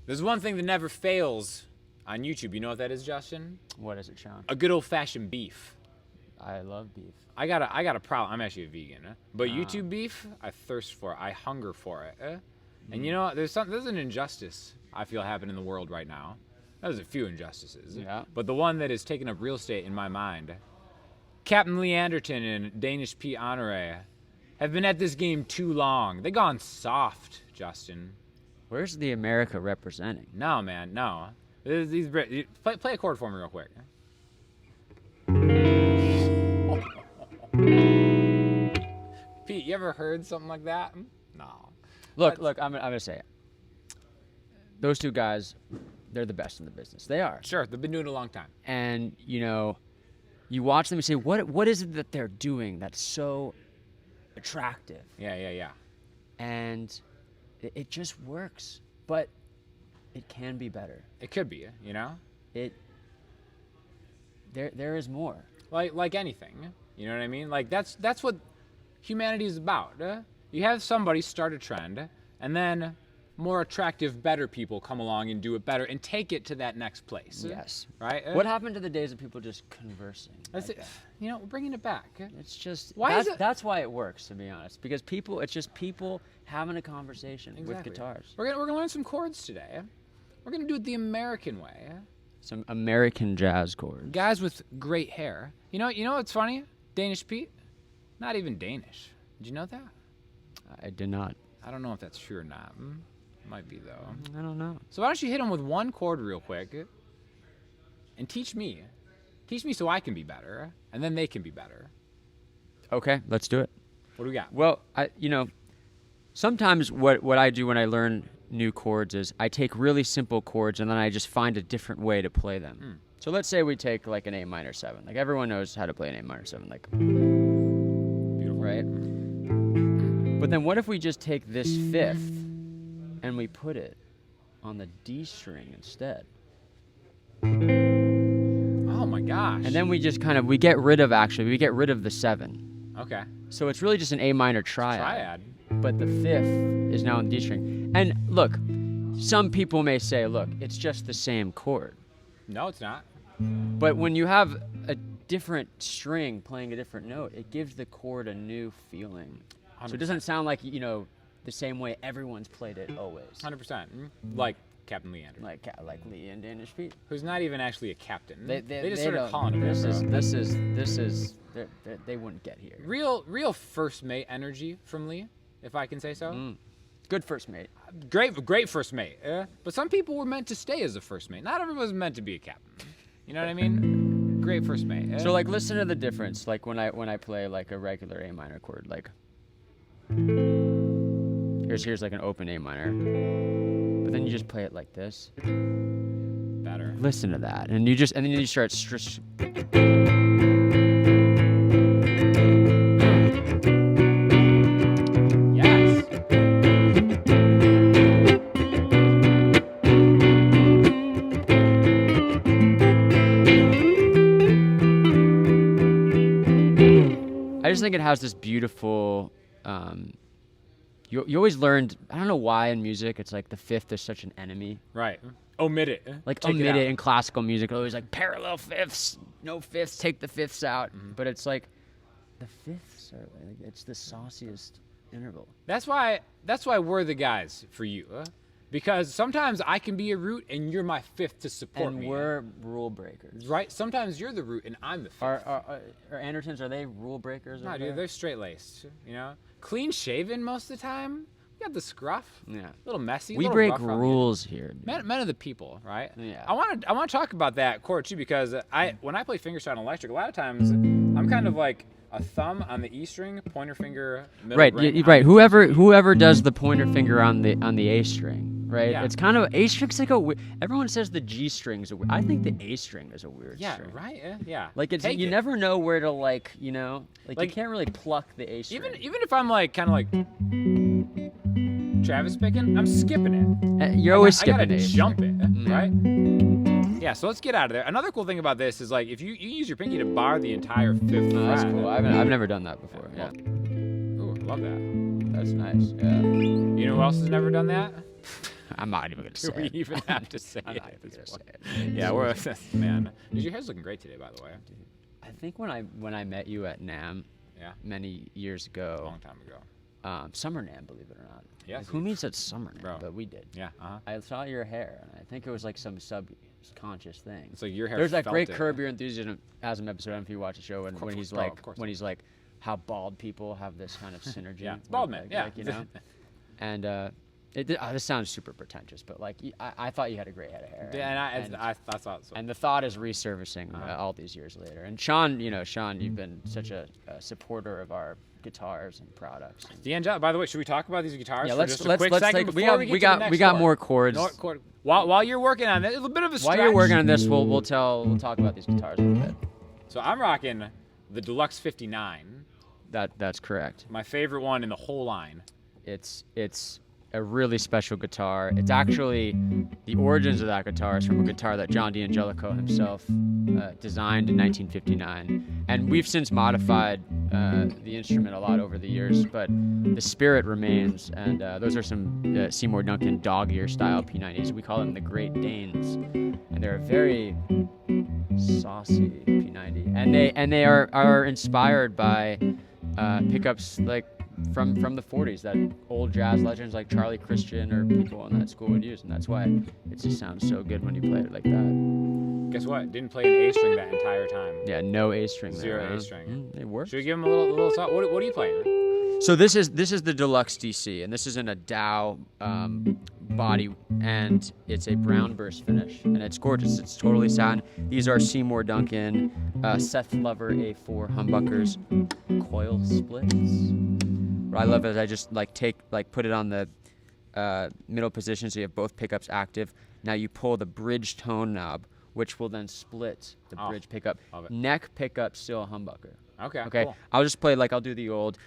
There's one thing that never fails on YouTube. You know what that is, Justin? What is it, Sean? A good old-fashioned beef. I love beef. I got a problem. I'm actually a vegan, but YouTube beef, I thirst for it. I hunger for it. And you know, there's an injustice I feel happening in the world right now. There's a few injustices. Yeah. But the one that is taking up real estate in my mind, Captain Lee Anderton and Danish Pete Honore have been at this game too long. They gone soft, Justin. Where's the America representing? No, man, no. These play a chord for me real quick. Pete, you ever heard something like that? No. Look, I'm gonna say it. Those two guys, they're the best in the business. They are. Sure, they've been doing it a long time. And you know, you watch them and say, what is it that they're doing that's so attractive? Yeah. And it just works, but it can be better. It could be, you know? There is more. Like anything, you know what I mean? Like that's what humanity is about. You have somebody start a trend, and then more attractive, better people come along and do it better and take it to that next place. Yes. Right? What happened to the days of people just conversing? That's like it. that? You know, we're bringing it back. It's just that's why it works, to be honest, because it's just people having a conversation with guitars. We're gonna learn some chords today. We're gonna do it the American way. Some American jazz chords. Guys with great hair. You know what's funny? Danish Pete, not even Danish. Did you know that? I did not. I don't know if that's true or not. Might be though. I don't know. So why don't you hit him with one chord real quick and teach me. Teach me so I can be better, and then they can be better. Okay, let's do it. What do we got? Well, sometimes what I do when I learn new chords is I take really simple chords and then I just find a different way to play them. So let's say we take like an A minor 7. Like everyone knows how to play an A minor 7, like Beautiful. Right? But then what if we just take this fifth and we put it on the D string instead? Oh my gosh. And then we just we get rid of the 7. Okay. So it's really just an A minor triad. But the fifth is now on the D string. And look, some people may say, look, it's just the same chord. No, it's not. But when you have a different string playing a different note, it gives the chord a new feeling. 100%. So it doesn't sound like, the same way everyone's played it always. 100%. Like Captain Lee Anderton. Like Lee and Danish Pete. Who's not even actually a captain. They just started calling him they wouldn't get here. Real first mate energy from Lee, if I can say so. Good first mate. Great first mate. But some people were meant to stay as a first mate. Not everyone was meant to be a captain. You know what I mean? Great first mate. So like listen to the difference. Like when I play like a regular A minor chord, like here's like an open A minor. But then you just play it like this. Better. Listen to that. And then you start I just think it has this beautiful, you always learned, I don't know why in music, it's like the fifth is such an enemy. Right. Omit it. Like omit it in classical music, always like parallel fifths, no fifths, take the fifths out. But it's like, the fifths are, it's the sauciest interval. That's why we're the guys for you. Because sometimes I can be a root and you're my fifth to support me. And we're rule breakers. Right? Sometimes you're the root and I'm the fifth. Are Andertons, are they rule breakers? No, dude, they're straight-laced, Clean shaven most of the time. You got the scruff. Yeah. A little messy. We break rules here. Men of the people, right? Yeah. I want to talk about that chord too, because when I play fingerstyle electric, a lot of times I'm kind of like a thumb on the E string, pointer finger, middle ring. Right. Whoever does the pointer finger on the A string. Right, yeah. It's kind of A string's like everyone says the G string is a weird. I think the A string is a weird string. Right. Yeah. Like you never know where to you can't really pluck the A string. Even if I'm like kind of like Travis picking, I'm skipping it. You're always skipping it. I gotta jump it, right? Yeah. So let's get out of there. Another cool thing about this is like if you use your pinky to bar the entire fifth fret. That's cool. I've never done that before. Yeah. Ooh, love that. That's nice. Yeah. You know who else has never done that? I'm not even gonna say Do we it. even have to say I'm it not at even this gonna point? say it. Yeah, we're man. Your hair's looking great today, by the way. I think when I met you at NAMM Yeah, many years a ago, long time ago. Summer NAMM, believe it or not. Yes, Like, who meets at Summer NAMM? Bro. But we did. Yeah, I saw your hair, and I think it was like some subconscious thing. It's like your hair. There's that felt great it. Curb Your Enthusiasm episode. I don't know if you watch the show, when he's bro, like, of course. when he's like, how bald people have this kind of synergy. Yeah, with, bald man. like, Yeah, like, you know. And this sounds super pretentious, but like I thought you had a great head of hair. Yeah, and I thought so. And the thought is resurfacing all these years later. And Sean, you've been such a supporter of our guitars and products. And D'Angelo, by the way, should we talk about these guitars? yeah, for let's just a quick let's second take. before We get to the got next chord? more chords. No, chord. While you're working on that, a little bit of a stretch. While you're working on this, we'll talk about these guitars a little bit. So I'm rocking the Deluxe 59, That's correct. my favorite one in the whole line. It's a really special guitar. It's actually the origins of that guitar is from a guitar that John D'Angelico himself designed in 1959, and we've since modified the instrument a lot over the years, but the spirit remains. And those are some Seymour Duncan dog ear style P90s. We call them the Great Danes, and they're a very saucy P90, and they are inspired by pickups like from the 40s that old jazz legends like Charlie Christian or people in that school would use, and that's why it just sounds so good when you play it like that. Guess what? Didn't play an A string that entire time. Yeah, no A string there. Zero huh? A string. It works. Should we give him a little talk? What are you playing? So this is the Deluxe DC, and this is in a Dow body, and it's a brown burst finish, and it's gorgeous. It's totally satin. These are Seymour Duncan Seth Lover A4 humbuckers, coil splits. What I love is I just put it on the middle position, so you have both pickups active. Now you pull the bridge tone knob, which will then split the bridge pickup. Love it. Neck pickup, still a humbucker. Okay. Cool. I'll just play I'll do the old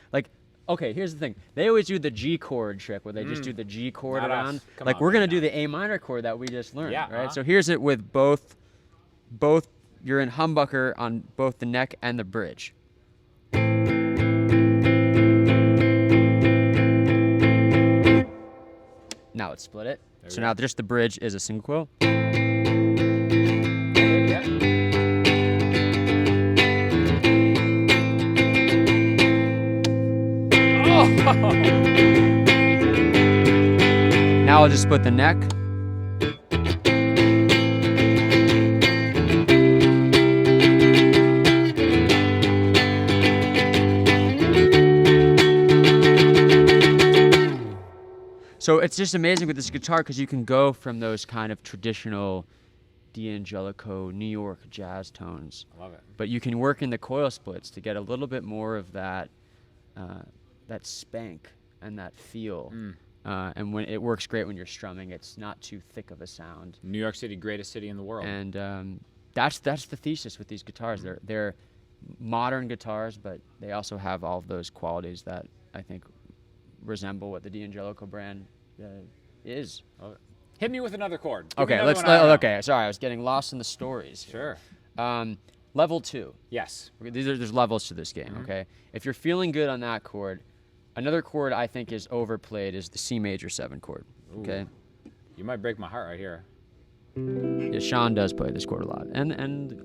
Okay, here's the thing. They always do the G chord trick where they just do the G chord Not us. around. Come on, We're man, gonna do no. the A minor chord that we just learned, Yeah, right? So here's it with both. You're in humbucker on both the neck and the bridge. Now let's split it. There So we now go. just the bridge is a single coil. Yeah. Oh! Now I'll just split the neck. So it's just amazing with this guitar because you can go from those kind of traditional D'Angelico New York jazz tones, I love it. but you can work in the coil splits to get a little bit more of that that spank and that feel. And when it works great when you're strumming, it's not too thick of a sound. New York City, greatest city in the world. And that's the thesis with these guitars. They're modern guitars, but they also have all of those qualities that I think resemble what the D'Angelico brand is. Love it. Hit me with another chord. Give me Okay, another one I don't know. okay. Sorry, I was getting lost in the stories. Sure. Level 2. Yes. There's levels to this game. Okay, if you're feeling good on that chord, another chord I think is overplayed is the C major 7 chord. Okay, You might break my heart right here. yeah, Sean does play this chord a lot, and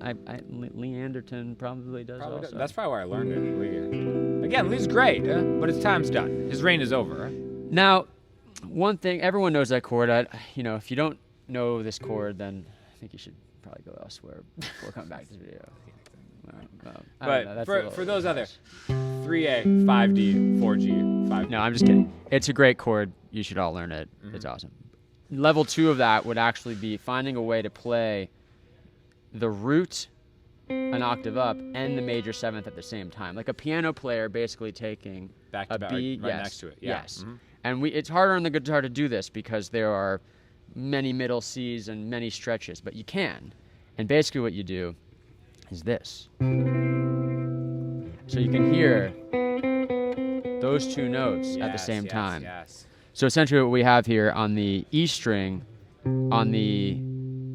Lee Anderton probably does Probably also. that's probably where I learned it. Again, Lee's great, but his time's done. His reign is over. Now, one thing everyone knows that chord. If you don't know this chord, then I think you should probably go elsewhere before coming back to this video. I don't know, But that's for those others, 3A, 5D, 4G, 5D. No, I'm just kidding. It's a great chord. You should all learn it. It's awesome. Level 2 of that would actually be finding a way to play the root an octave up and the major 7th at the same time. Like a piano player basically taking Back to a back, B, right yes, next to it. Yeah. Yes. And it's harder on the guitar to do this because there are many middle Cs and many stretches, but you can. And basically what you do is this. So you can hear those two notes at the same time. Yes. So essentially what we have here on the E string, on the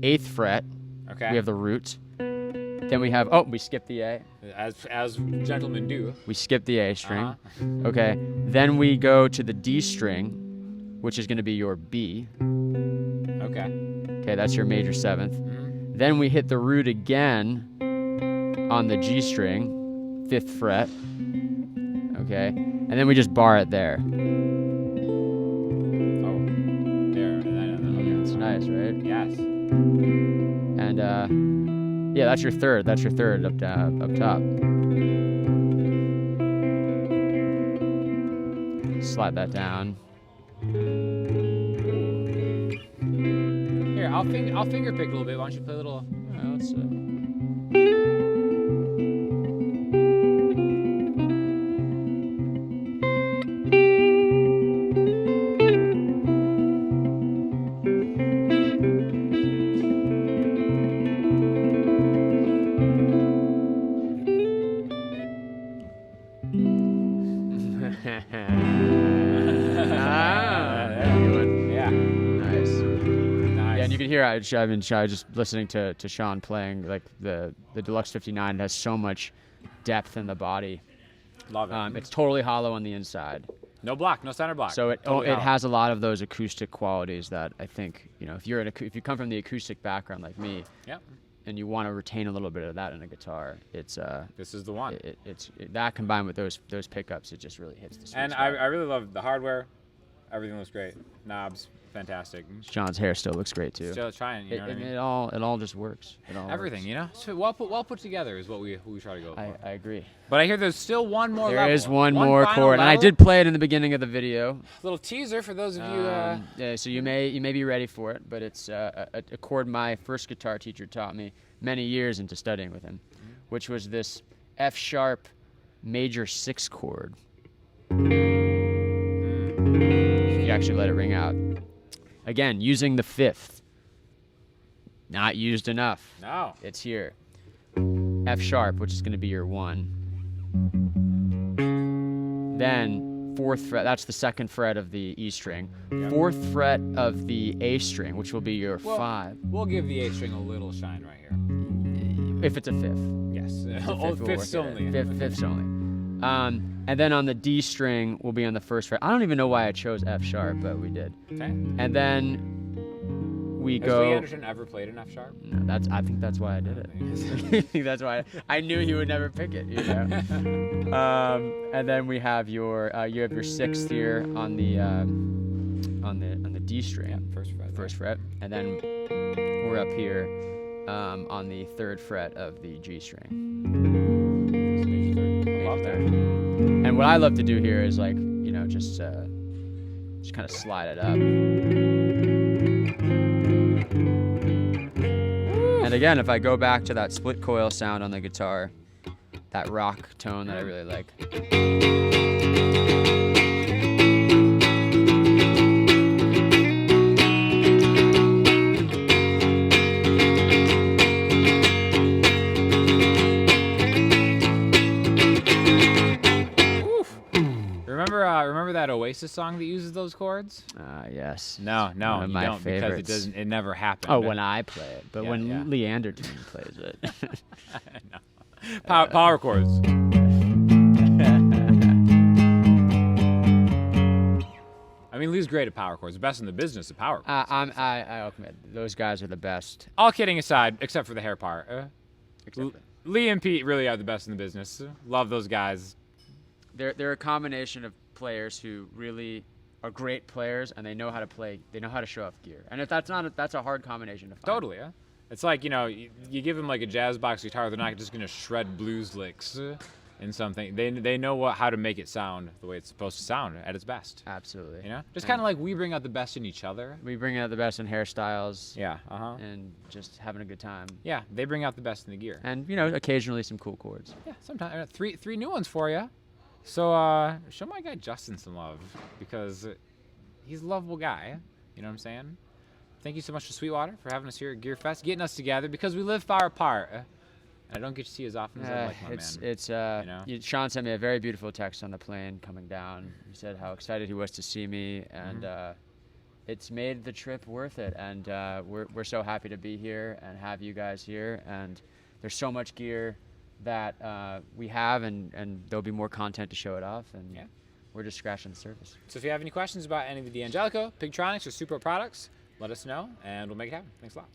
8th fret, Okay. we have the root. Then we have, we skipped the A. As gentlemen do. We skip the A string. Okay. Then we go to the D string. which is going to be your B. Okay. Okay, that's your major 7th. Mm-hmm. Then we hit the root again on the G string, 5th fret. Okay, and then we just bar it there. Oh, there. Okay. It's nice, right? Yes. And yeah, that's your 3rd. That's your 3rd up top. Slide that down. Here, I'll finger pick a little bit. Why don't you play a little? Let's here I was just listening to Sean playing like the Deluxe 59. It has so much depth in the body. Love it. It's totally hollow on the inside. No block, no center block. So it Totally hollow. has a lot of those acoustic qualities that I think, if you come from the acoustic background like me, Yep. and you want to retain a little bit of that in a guitar, it's This is the one. It's that combined with those pickups, it just really hits the sweet And spot. I really love the hardware. Everything looks great. Knobs, fantastic. John's hair still looks great too. Still trying, you know what I mean? It all just works. It all Everything, works. So well put together is what we try to go for. I agree. But I hear there's still one more There level. is one more final chord, and I level. did play it in the beginning of the video. Little teaser for those of you. Yeah, so you may be ready for it, but it's a chord my first guitar teacher taught me many years into studying with him, which was this F sharp major 6 chord. You actually let it ring out. Again, using the 5th. Not used enough. No. It's here. F sharp, which is going to be your 1. Then 4th fret, that's the 2nd fret of the E string. Yep. 4th fret of the A string, which will be your 5. We'll give the A string a little shine right here. If it's a 5th. Yes. will Fifths work only. it. Fifths only. And then on the D string will be on the 1st fret. I don't even know why I chose F sharp, but we did. Okay. And then we Has go. Lee Anderson ever played an F sharp? No, I think that's why I did it. I think that's why I knew he would never pick it. And then we have you have your 6th here on the D string. Yeah, first fret. And then we're up here on the 3rd fret of the G string. Love that. And what I love to do here is just kind of slide it up. And again, if I go back to that split coil sound on the guitar, that rock tone that I really like. Remember that Oasis song that uses those chords? Yes. No, One of you my don't favorites. because it never happened. Oh, when I play it, but Yeah, when yeah. Lee Anderson plays it. Power chords. I mean, Lee's great at power chords. The best in the business at power chords. I'll admit, those guys are the best. All kidding aside, except for the hair part. Lee and Pete really are the best in the business. Love those guys. They're a combination of players who really are great players, and they know how to play. They know how to show off gear. And if that's a hard combination to find. Totally, yeah. It's like, you give them like a jazz box guitar, they're not just going to shred blues licks in something. They know how to make it sound the way it's supposed to sound at its best. Absolutely. Just kind of like we bring out the best in each other. We bring out the best in hairstyles. Yeah, And just having a good time. Yeah, they bring out the best in the gear. And occasionally some cool chords. Yeah, sometimes three new ones for you. So show my guy Justin some love because he's a lovable guy. You know what I'm saying? Thank you so much to Sweetwater for having us here at GearFest, getting us together because we live far apart. I don't get to see as often as I'd like, my man. Sean sent me a very beautiful text on the plane coming down. He said how excited he was to see me, and it's made the trip worth it. And we're so happy to be here and have you guys here. And there's so much gear that we have, and there'll be more content to show it off. And we're just scratching the surface. So if you have any questions about any of the Angelico, Pigtronics, or Supro products, let us know, and we'll make it happen. Thanks a lot.